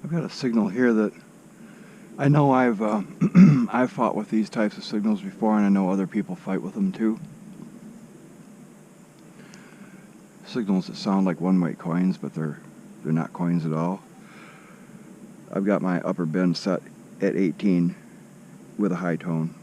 I've got a signal here that I know I've I've fought with these types of signals before, and I know other people fight with them too. Signals that sound like one-weight coins, but they're not coins at all. I've got my upper bend set at 18 with a high tone.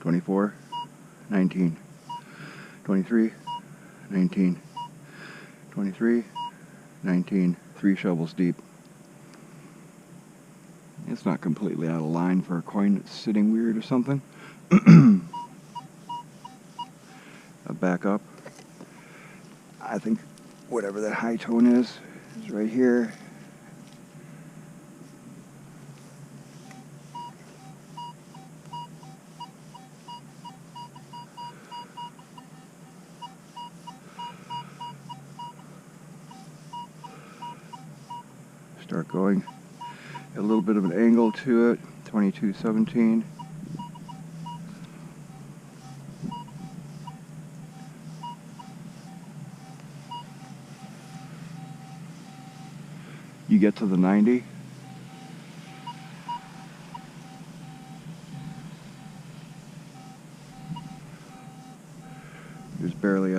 $24, $19, $23, $19, $23, $19, 3 shovels deep. It's not completely out of line for a coin that's sitting weird or something. I'll back up. I think whatever that high tone is right here. Start going a little bit of an angle to it. 22.17. You get to the 90. There's barely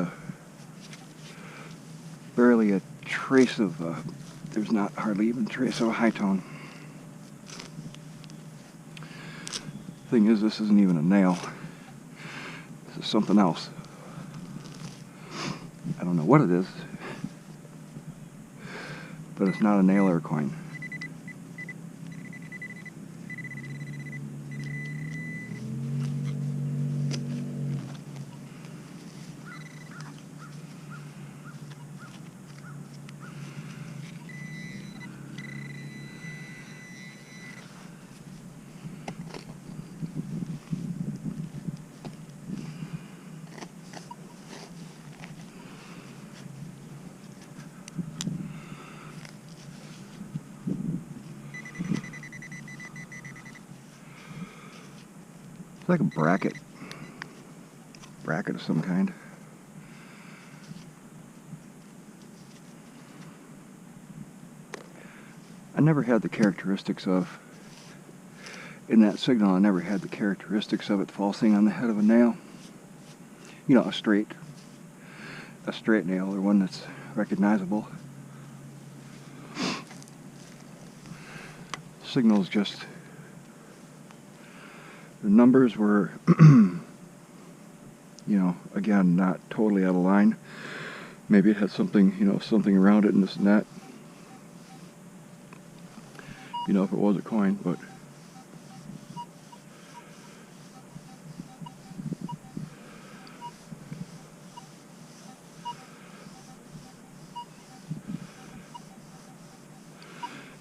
a trace of there's not hardly even a trace of a high tone. Thing is, this isn't even a nail. This is something else. I don't know what it is, but it's not a nail or a coin. It's like a bracket of some kind. I never had the characteristics of, in that signal, I never had the characteristics of it falling on the head of a nail. You know, a straight nail, or one that's recognizable. Signals just, the numbers were, you know, again, not totally out of line. Maybe it had something, you know, something around it and this and that. You know, if it was a coin, but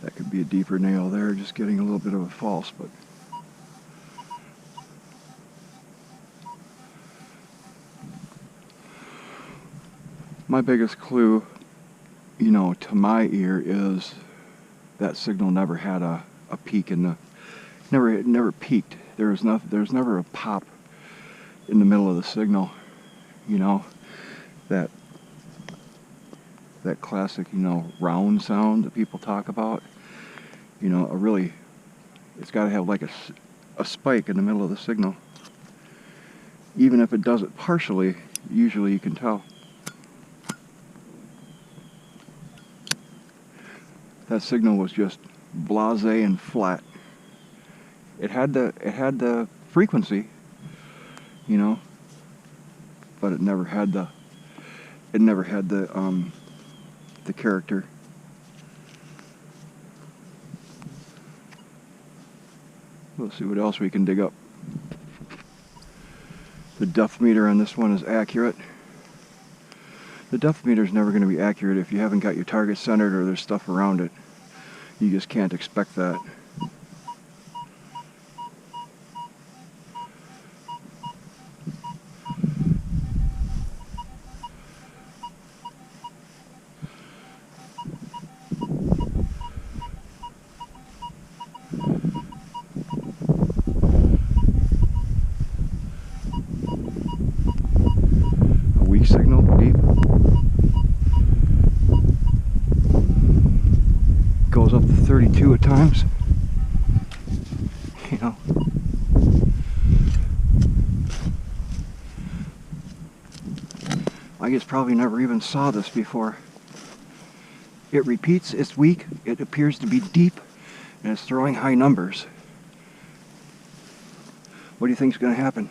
that could be a deeper nail there, just getting a little bit of a false, but my biggest clue, you know, to my ear is that signal never had a peak in the, it never peaked. There's never a pop in the middle of the signal, you know, that classic, you know, round sound that people talk about. You know, it's got to have like a spike in the middle of the signal. Even if it does it partially, usually you can tell. That signal was just blasé and flat. It had the frequency, you know, but it never had the character. Let's see what else we can dig up. The depth meter on this one is accurate. The depth meter is never going to be accurate if you haven't got your target centered or there's stuff around it. You just can't expect that. too at times. You know. I just probably never even saw this before. It repeats, it's weak, it appears to be deep, and it's throwing high numbers. What do you think is going to happen?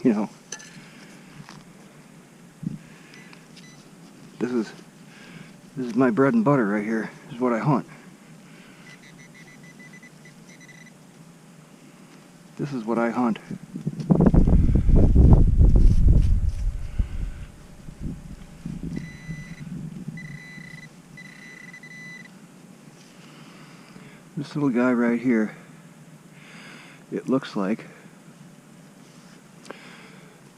You know, this is my bread and butter right here. This is what I hunt. This is what I hunt. This little guy right here, it looks like,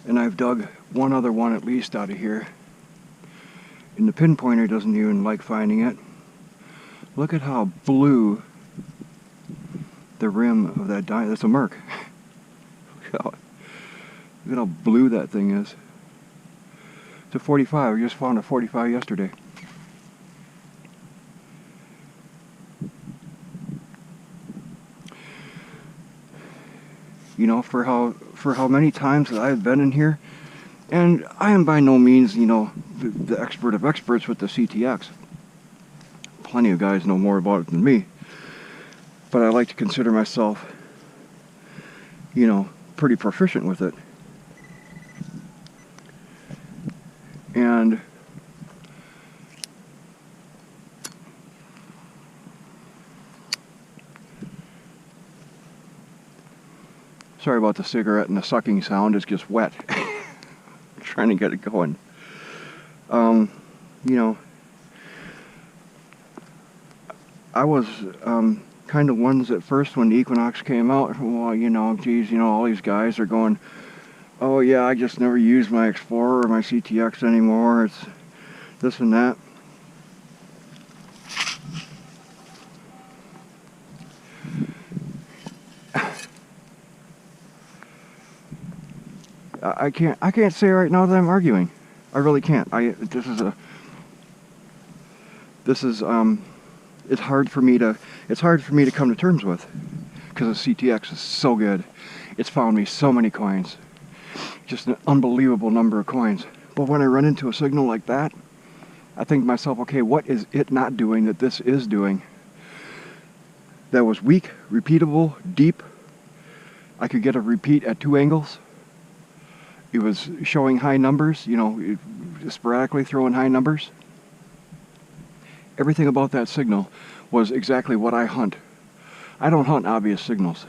and I've dug one other one at least out of here, and the pinpointer doesn't even like finding it. Look at how blue the rim of that diamond, that's a Merc. Look at how blue that thing is. It's a 45, I just found a 45 yesterday. You know, for how many times that I've been in here, and I am by no means, you know, the expert of experts with the CTX. Plenty of guys know more about it than me, but I like to consider myself, you know, pretty proficient with it. And sorry about the cigarette and the sucking sound, it's just wet. Trying to get it going. You know, I was kind of ones at first when the Equinox came out, well, you know, geez, you know, all these guys are going, oh yeah, I just never use my Explorer or my CTX anymore, it's this and that. I can't say right now that I'm arguing. I really can't. It's hard for me to come to terms with, because the CTX is so good. It's found me so many coins, just an unbelievable number of coins. But when I run into a signal like that, I think to myself, okay, what is it not doing that this is doing? That was weak, repeatable, deep. I could get a repeat at 2 angles. It was showing high numbers, you know, sporadically throwing high numbers. Everything about that signal was exactly what I hunt. I don't hunt obvious signals.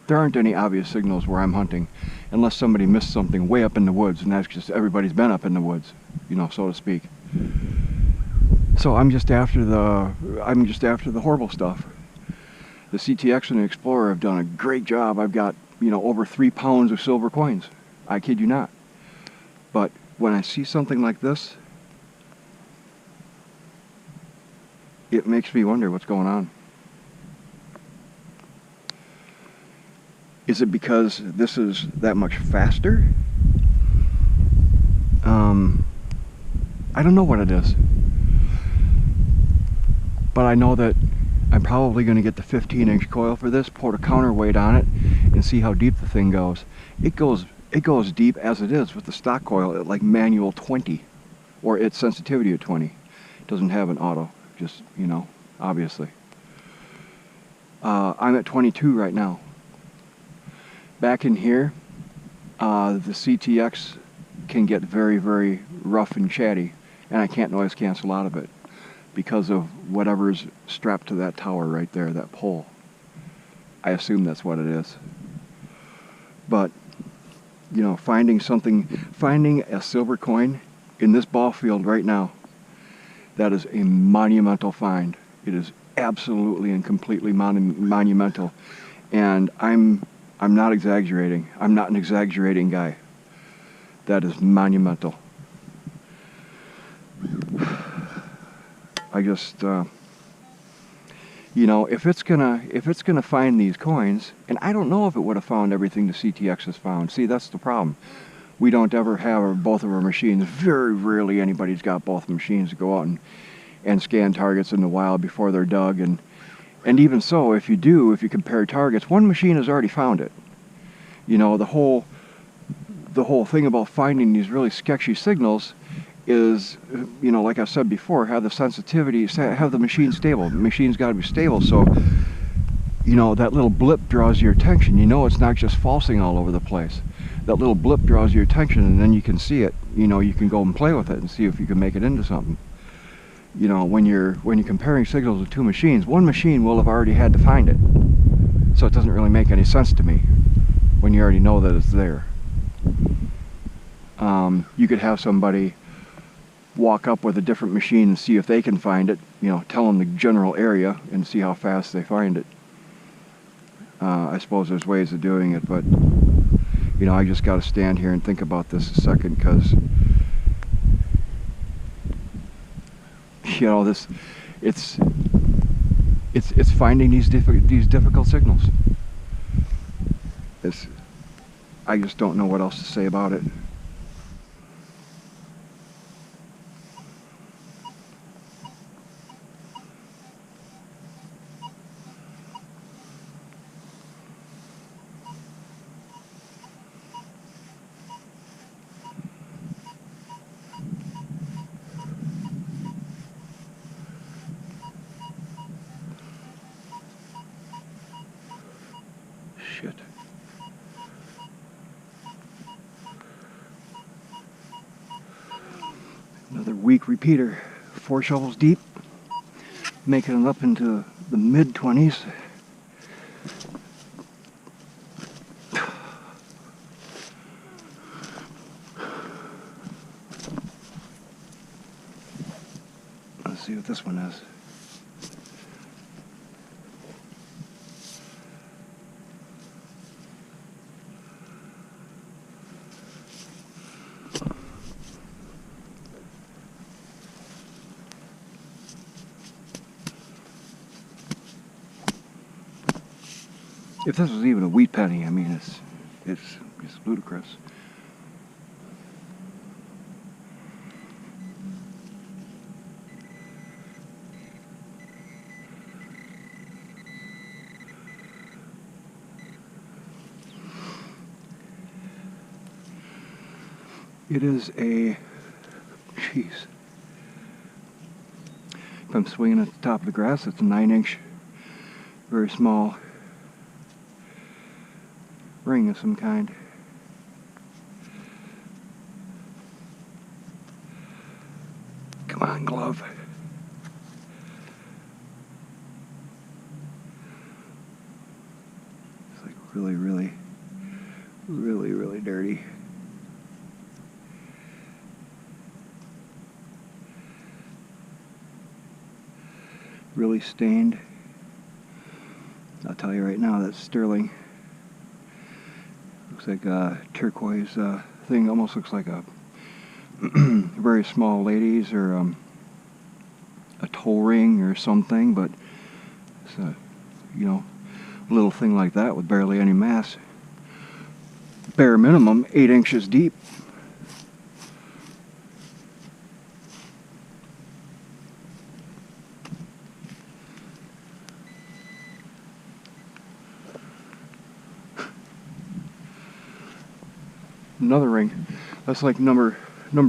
There aren't any obvious signals where I'm hunting, unless somebody missed something way up in the woods, and that's just everybody's been up in the woods, you know, so to speak. So I'm just after the horrible stuff. The CTX and the Explorer have done a great job. I've got, you know, over 3 pounds of silver coins. I kid you not. But when I see something like this, it makes me wonder what's going on. Is it because this is that much faster? I don't know what it is. But I know that I'm probably going to get the 15-inch coil for this, put a counterweight on it, and see how deep the thing goes. It goes deep as it is with the stock coil at like manual 20, or its sensitivity at 20. It doesn't have an auto, just, you know, obviously. I'm at 22 right now. Back in here, the CTX can get very, very rough and chatty, and I can't noise cancel out of it because of whatever's strapped to that tower right there, that pole. I assume that's what it is. But you know, finding a silver coin in this ball field right now, that is a monumental find. It is absolutely and completely monumental. And I'm not exaggerating. I'm not an exaggerating guy. That is monumental. I just, you know, if it's gonna find these coins, and I don't know if it would have found everything the CTX has found. See, that's the problem. We don't ever have both of our machines. Very rarely anybody's got both machines to go out and scan targets in the wild before they're dug. And even so, if you compare targets, one machine has already found it. You know, the whole thing about finding these really sketchy signals is, you know, like I said before, have the sensitivity, have the machine stable. The machine's got to be stable, so, you know, that little blip draws your attention. You know, it's not just falsing all over the place. That little blip draws your attention, and then you can see it. You know, you can go and play with it and see if you can make it into something. You know, when you're comparing signals with two machines, one machine will have already had to find it. So it doesn't really make any sense to me when you already know that it's there. You could have somebody walk up with a different machine and see if they can find it, you know, tell them the general area and see how fast they find it. I suppose there's ways of doing it, but, you know, I just got to stand here and think about this a second, because, you know, it's finding these difficult signals. I just don't know what else to say about it. Shit. Another weak repeater, 4 shovels deep, making it up into the mid-20s. Let's see what this one is. If this was even a wheat penny, I mean, it's ludicrous. It is a, jeez. If I'm swinging at the top of the grass, it's a 9-inch, very small ring of some kind. Come on, glove. It's like really, really, really, really dirty. Really stained. I'll tell you right now, that's sterling. Looks like a turquoise thing. Almost looks like a very small ladies, or a toe ring or something, but it's a, you know, little thing like that with barely any mass. Bare minimum 8 inches deep. Another ring. That's like number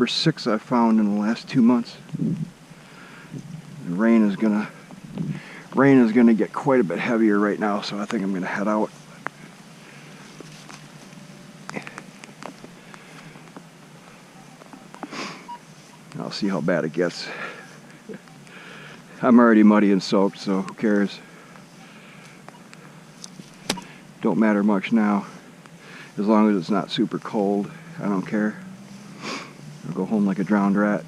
6 I found in the last 2 months. The rain is gonna get quite a bit heavier right now, so I think I'm gonna head out. I'll see how bad it gets. I'm already muddy and soaked, so who cares? Don't matter much now. As long as it's not super cold, I don't care. I'll go home like a drowned rat.